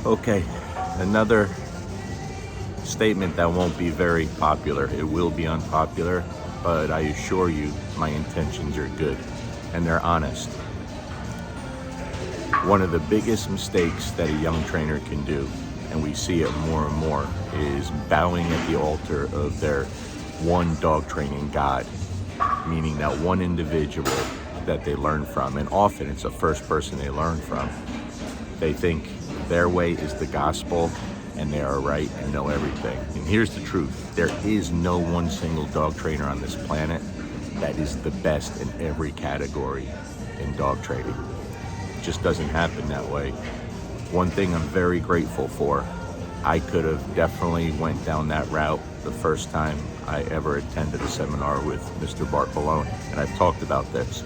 Okay, another statement that won't be very popular. It will be unpopular, but I assure you my intentions are good and they're honest. One of the biggest mistakes that a young trainer can do, and we see it more and more, is bowing at the altar of their one dog training God, meaning that one individual that they learn from, and often it's the first person they learn from. They think their way is the gospel and they are right and know everything. And here's the truth. There is no one single dog trainer on this planet that is the best in every category in dog training. It just doesn't happen that way. One thing I'm very grateful for, I could have definitely went down that route the first time I ever attended a seminar with Mr. Bartolone. And I've talked about this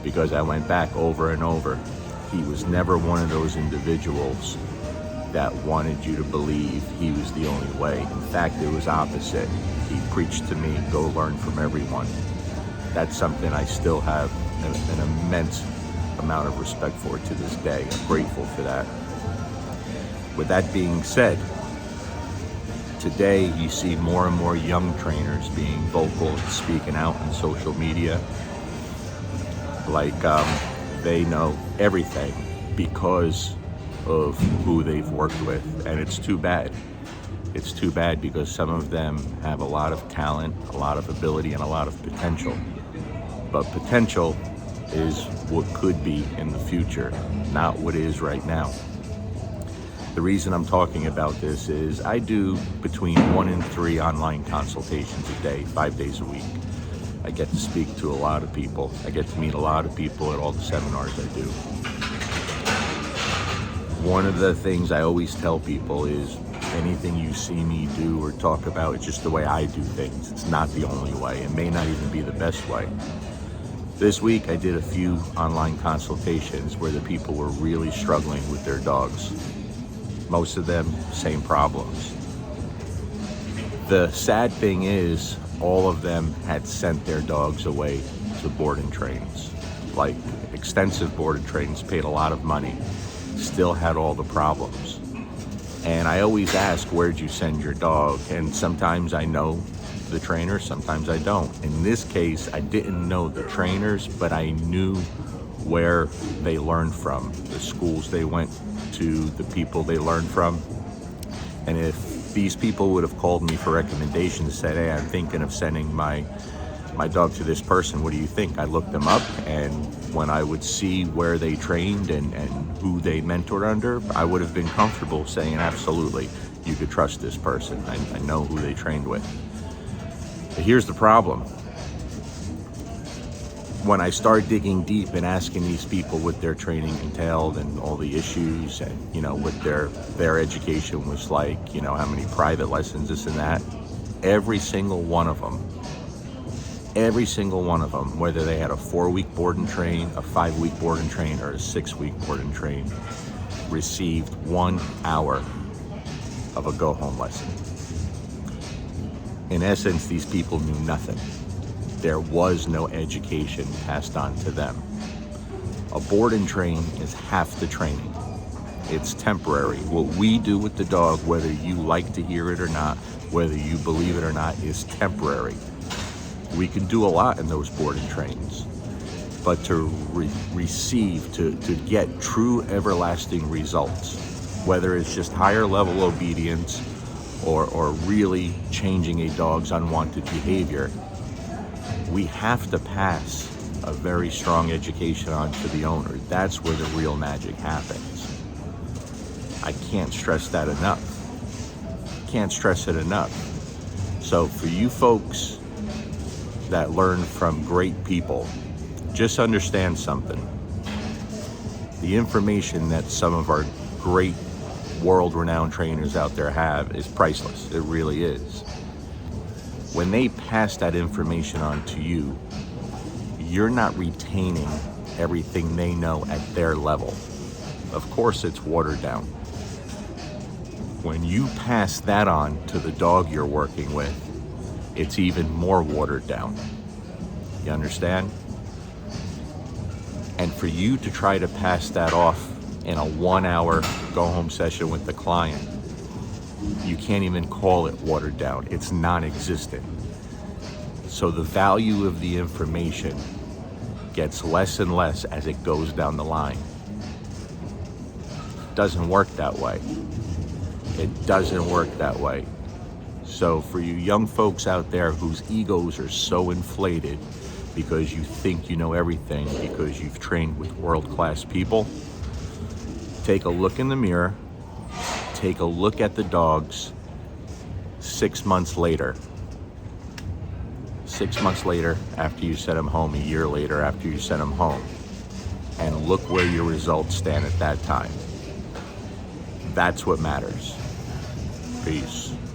because I went back over and over. He was never one of those individuals that wanted you to believe he was the only way. In fact, it was opposite. He preached to me, go learn from everyone. That's something I still have an immense amount of respect for to this day. I'm grateful for that. With that being said, today you see more and more young trainers being vocal and speaking out on social media like they know everything because of who they've worked with, and it's too bad. It's too bad because some of them have a lot of talent, a lot of ability, and a lot of potential. But potential is what could be in the future, not what is right now. The reason I'm talking about this is I do between 1 and 3 online consultations a day, 5 days a week. I get to speak to a lot of people. I get to meet a lot of people at all the seminars I do. One of the things I always tell people is anything you see me do or talk about, it's just the way I do things. It's not the only way. It may not even be the best way. This week I did a few online consultations where the people were really struggling with their dogs. Most of them, same problems. The sad thing is, all of them had sent their dogs away to board and trains, like extensive board and trains, paid a lot of money, still had all the problems. And I always ask, where'd you send your dog? And sometimes I know the trainers, sometimes I don't. In this case, I didn't know the trainers, but I knew where they learned from, the schools they went to, the people they learned from. And if these people would have called me for recommendations, said, hey, I'm thinking of sending my dog to this person, what do you think? I looked them up, and when I would see where they trained and who they mentored under, I would have been comfortable saying, absolutely, you could trust this person. I know who they trained with. But here's the problem. When I start digging deep and asking these people what their training entailed and all the issues and, what their education was like, how many private lessons, this and that, every single one of them, whether they had a 4-week board and train, a 5-week board and train, or a 6-week board and train, received 1 hour of a go-home lesson. In essence, these people knew nothing. There was no education passed on to them. A board and train is half the training. It's temporary. What we do with the dog, whether you like to hear it or not, whether you believe it or not, is temporary. We can do a lot in those board and trains, but to receive, to get true everlasting results, whether it's just higher level obedience or really changing a dog's unwanted behavior, we have to pass a very strong education on to the owner. That's where the real magic happens. I can't stress that enough. Can't stress it enough. So for you folks that learn from great people, just understand something. The information that some of our great world-renowned trainers out there have is priceless. It really is. When they pass that information on to you, you're not retaining everything they know at their level. Of course, it's watered down. When you pass that on to the dog you're working with, it's even more watered down. You understand? And for you to try to pass that off in a 1-hour go-home session with the client, you can't even call it watered down. It's non-existent. So the value of the information gets less and less as it goes down the line. It doesn't work that way. It doesn't work that way. So for you young folks out there whose egos are so inflated because you think you know everything because you've trained with world-class people, take a look in the mirror, take a look at the dogs 6 months later. 6 months later, after you sent them home, a year later after you sent them home, and look where your results stand at that time. That's what matters. Peace.